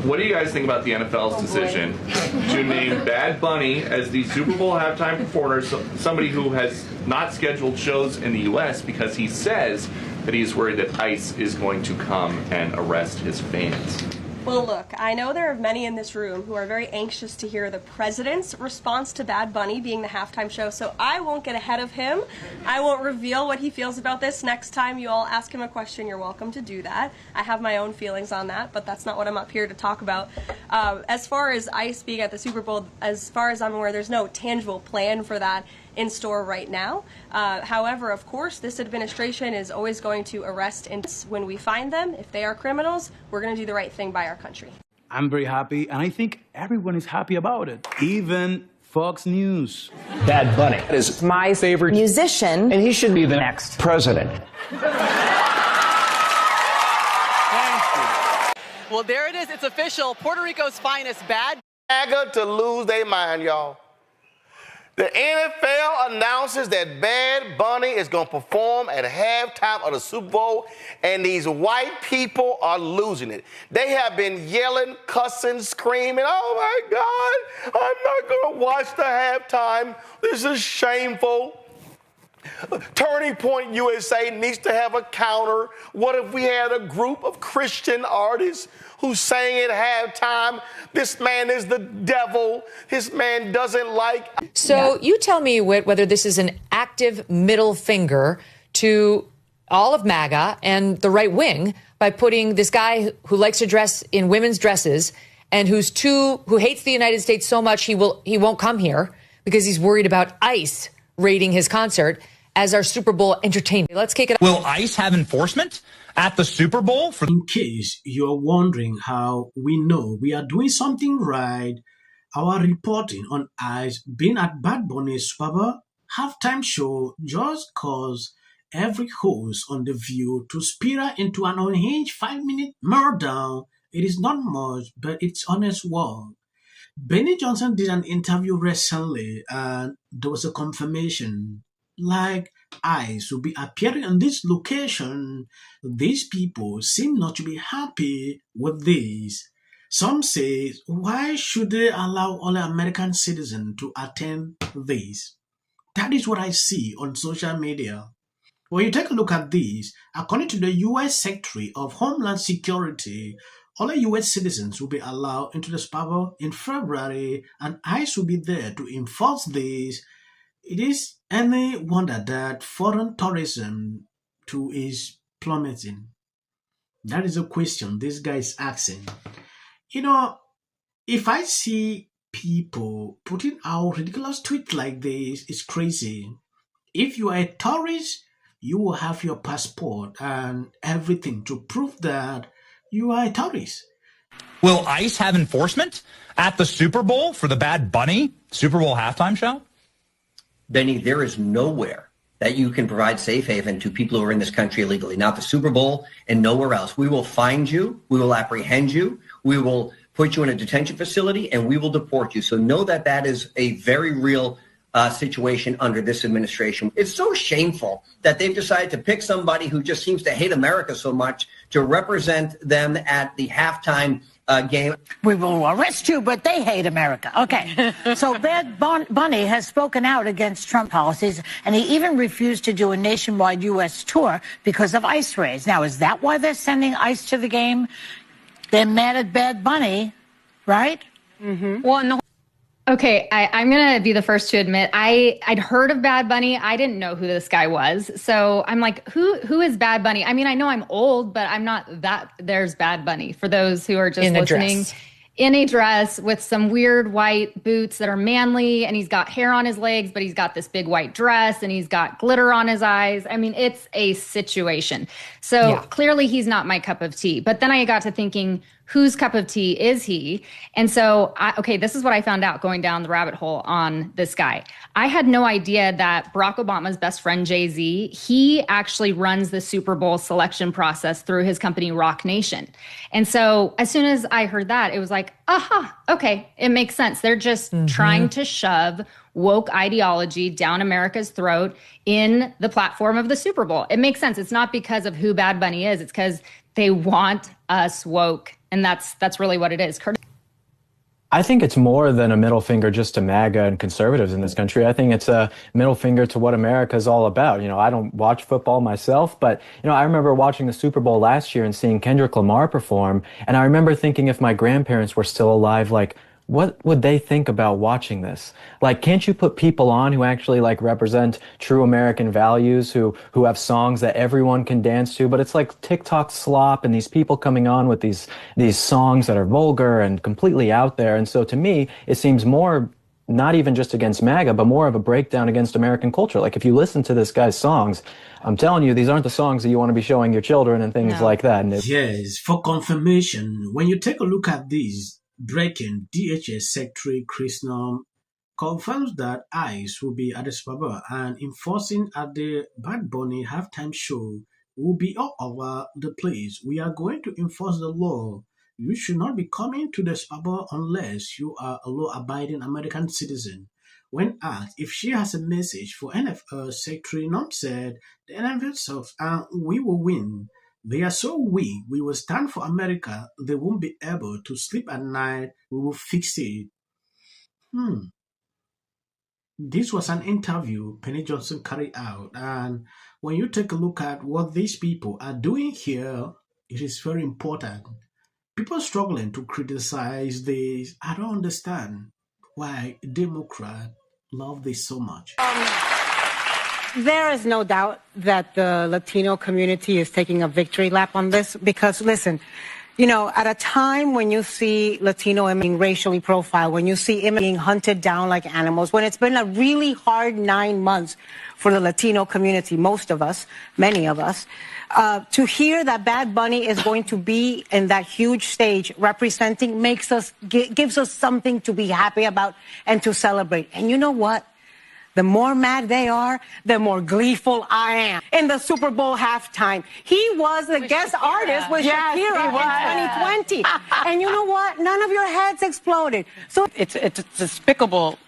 What do you guys think about the NFL's decision to name Bad Bunny as the Super Bowl halftime performer, somebody who has not scheduled shows in the U.S. because he says that he's worried that ICE is going to come and arrest his fans? Well, look, I know there are many in this room who are very anxious to hear the president's response to Bad Bunny being the halftime show, so I won't get ahead of him. I won't reveal what he feels about this. Next time you all ask him a question, you're welcome to do that. I have my own feelings on that, but that's not what I'm up here to talk about. As far as ICE being at the Super Bowl, as far as I'm aware, there's no tangible plan for that in store right now. However, of course, this administration is always going to arrest when we find them. If they are criminals, we're going to do the right thing by our country. I'm very happy, and I think everyone is happy about it, even Fox News. Bad Bunny is my favorite musician, and he should be the next president. Well, there it is. It's official. Puerto Rico's finest, Bad MAGA to lose their mind, y'all. The NFL announces that Bad Bunny is going to perform at halftime of the Super Bowl, and these white people are losing it. They have been yelling, cussing, screaming, "Oh my God, I'm not going to watch the halftime. This is shameful. Turning Point USA needs to have a counter. What if we had a group of Christian artists who sang at halftime? This man is the devil. This man doesn't like." So you tell me, Whit, whether this is an active middle finger to all of MAGA and the right wing by putting this guy who likes to dress in women's dresses and who hates the United States so much he won't come here because he's worried about ICE raiding his concert as our Super Bowl entertainment. Let's kick it up. Will ICE have enforcement at the Super Bowl? In case you're wondering how we know we are doing something right, our reporting on ICE being at Bad Bunny's Super Bowl halftime show just caused every host on The View to spiral into an unhinged 5-minute meltdown. It is not much, but it's honest work. Benny Johnson did an interview recently, and there was a confirmation. Like ICE will be appearing on this location. These people seem not to be happy with this. Some say, why should they allow all American citizens to attend this? That is what I see on social media. When you take a look at this, according to the U.S. Secretary of Homeland Security, all U.S. citizens will be allowed into the Super Bowl in February, and ICE will be there to enforce this. It is any wonder that foreign tourism too is plummeting? That is a question this guy is asking. You know, if I see people putting out ridiculous tweets like this, it's crazy. If you are a tourist, you will have your passport and everything to prove that you are a tourist. Will ICE have enforcement at the Super Bowl for the Bad Bunny Super Bowl halftime show? Benny, there is nowhere that you can provide safe haven to people who are in this country illegally, not the Super Bowl and nowhere else. We will find you. We will apprehend you. We will put you in a detention facility, and we will deport you. So know that that is a very real situation under this administration. It's so shameful that they've decided to pick somebody who just seems to hate America so much to represent them at the halftime game. We will arrest you, but they hate America. Okay. So Bad Bunny has spoken out against Trump policies, and he even refused to do a nationwide U.S. tour because of ICE raids. Now, is that why they're sending ICE to the game? They're mad at Bad Bunny, right? Mm-hmm. Well, okay, I'm going to be the first to admit, I'd heard of Bad Bunny. I didn't know who this guy was. So I'm like, who is Bad Bunny? I mean, I know I'm old, but I'm not that. There's Bad Bunny. For those who are just listening. In a dress with some weird white boots that are manly, and he's got hair on his legs, but he's got this big white dress, and he's got glitter on his eyes. I mean, it's a situation. So clearly he's not my cup of tea. But then I got to thinking, whose cup of tea is he? And so, this is what I found out going down the rabbit hole on this guy. I had no idea that Barack Obama's best friend, Jay-Z, he actually runs the Super Bowl selection process through his company, Rock Nation. And so as soon as I heard that, it was like, okay, it makes sense. They're just trying to shove woke ideology down America's throat in the platform of the Super Bowl. It makes sense. It's not because of who Bad Bunny is. It's because they want us woke And that's really what it is. I think it's more than a middle finger just to MAGA and conservatives in this country. I think it's a middle finger to what America is all about. I don't watch football myself, but, I remember watching the Super Bowl last year and seeing Kendrick Lamar perform. And I remember thinking if my grandparents were still alive, like, what would they think about watching this? Like, can't you put people on who actually represent true American values, who have songs that everyone can dance to? But it's like TikTok slop and these people coming on with these songs that are vulgar and completely out there. And so to me, it seems more not even just against MAGA, but more of a breakdown against American culture. Like, if you listen to this guy's songs, I'm telling you, these aren't the songs that you want to be showing your children and things like that. And yes, for confirmation, when you take a look at these, breaking, DHS Secretary Chris Nom confirms that ICE will be at the Super Bowl and enforcing at the Bad Bunny halftime show will be all over the place. We are going to enforce the law. You should not be coming to the Super Bowl unless you are a law-abiding American citizen. When asked if she has a message for NFL, Secretary Nom said, the NFL sucks and we will win. They are so weak. We will stand for America. They won't be able to sleep at night. We will fix it. This was an interview Penny Johnson carried out. And when you take a look at what these people are doing here, it is very important. People struggling to criticize this. I don't understand why Democrats love this so much. There is no doubt that the Latino community is taking a victory lap on this because, listen, at a time when you see Latino women being racially profiled, when you see women being hunted down like animals, when it's been a really hard 9 months for the Latino community, most of us, many of us, to hear that Bad Bunny is going to be in that huge stage representing gives us something to be happy about and to celebrate. And you know what? The more mad they are, the more gleeful I am. In the Super Bowl halftime, he was the guest artist with Shakira in 2020. And you know what? None of your heads exploded. So It's a despicable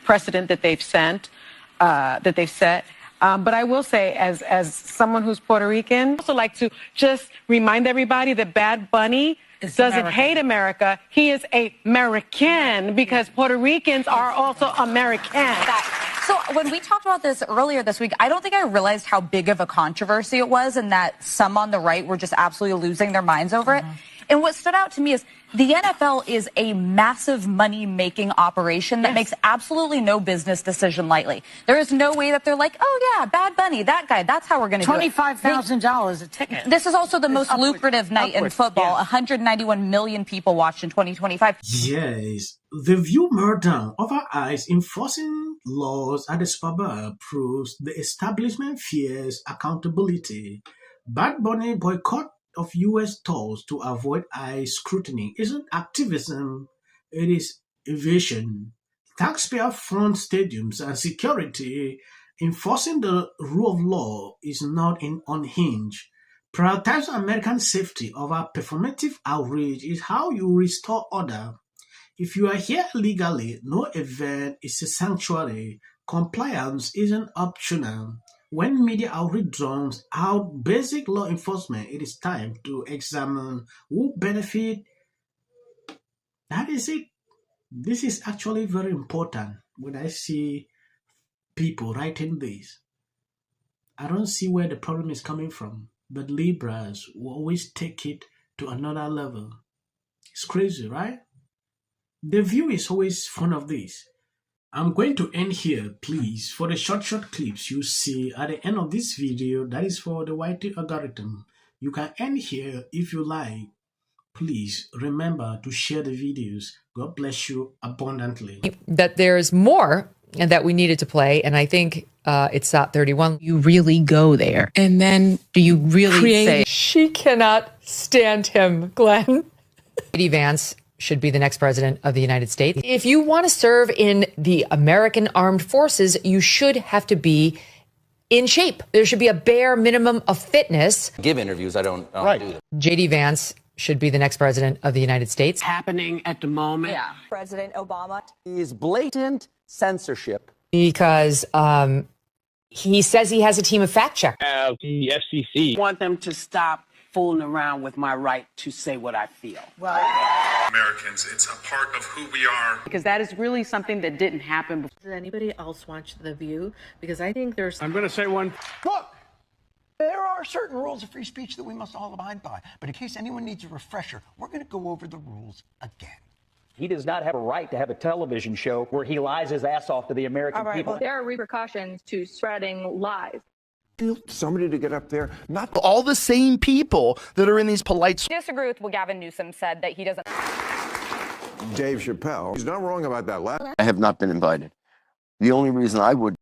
precedent that they've set. But I will say, as someone who's Puerto Rican, I also like to just remind everybody that Bad Bunny doesn't hate America. He is American because Puerto Ricans are also American. So when we talked about this earlier this week, I don't think I realized how big of a controversy it was and that some on the right were just absolutely losing their minds over it. And what stood out to me is the NFL is a massive money-making operation that makes absolutely no business decision lightly. There is no way that they're like, oh, yeah, Bad Bunny, that guy, that's how we're going to do it. $25,000 a ticket. This is also the most lucrative night in football. 191 million people watched in 2025. Yes, the view meltdown over ICE enforcing laws at the Super Bowl proves the establishment fears accountability. Bad Bunny boycott of U.S. tours to avoid ICE scrutiny isn't activism, it is evasion. Taxpayer-fund stadiums and security enforcing the rule of law is not unhinged. Prioritizing American safety over performative outrage is how you restore order. If you are here illegally, no event is a sanctuary. Compliance isn't optional. When media outreach drowns out basic law enforcement, it is time to examine who benefit. That is it. This is actually very important. When I see people writing this, I don't see where the problem is coming from. But liberals will always take it to another level. It's crazy, right? The view is always fun of this. I'm going to end here, please, for the short clips you see at the end of this video. That is for the YT algorithm. You can end here if you like. Please remember to share the videos. God bless you abundantly. That there's more and that we needed to play, and I think it's at 31. You really go there, and then do you really say she cannot stand him, Glenn? JD Vance should be the next president of the United States. If you want to serve in the American Armed Forces, you should have to be in shape. There should be a bare minimum of fitness. Give interviews, I don't do that. JD Vance should be the next president of the United States. Happening at the moment. Yeah. President Obama is blatant censorship. Because he says he has a team of fact checkers. The FCC want them to stop fooling around with my right to say what I feel. Americans, it's a part of who we are. Because that is really something that didn't happen before. Does anybody else watch The View? Because I think there's... I'm going to say one. Look, there are certain rules of free speech that we must all abide by. But in case anyone needs a refresher, we're going to go over the rules again. He does not have a right to have a television show where he lies his ass off to the American people. There are repercussions to spreading lies. Somebody to get up there, not all the same people that are in these polite... Disagree with what Gavin Newsom said, that he doesn't... Dave Chappelle, he's not wrong about that last. I have not been invited. The only reason I would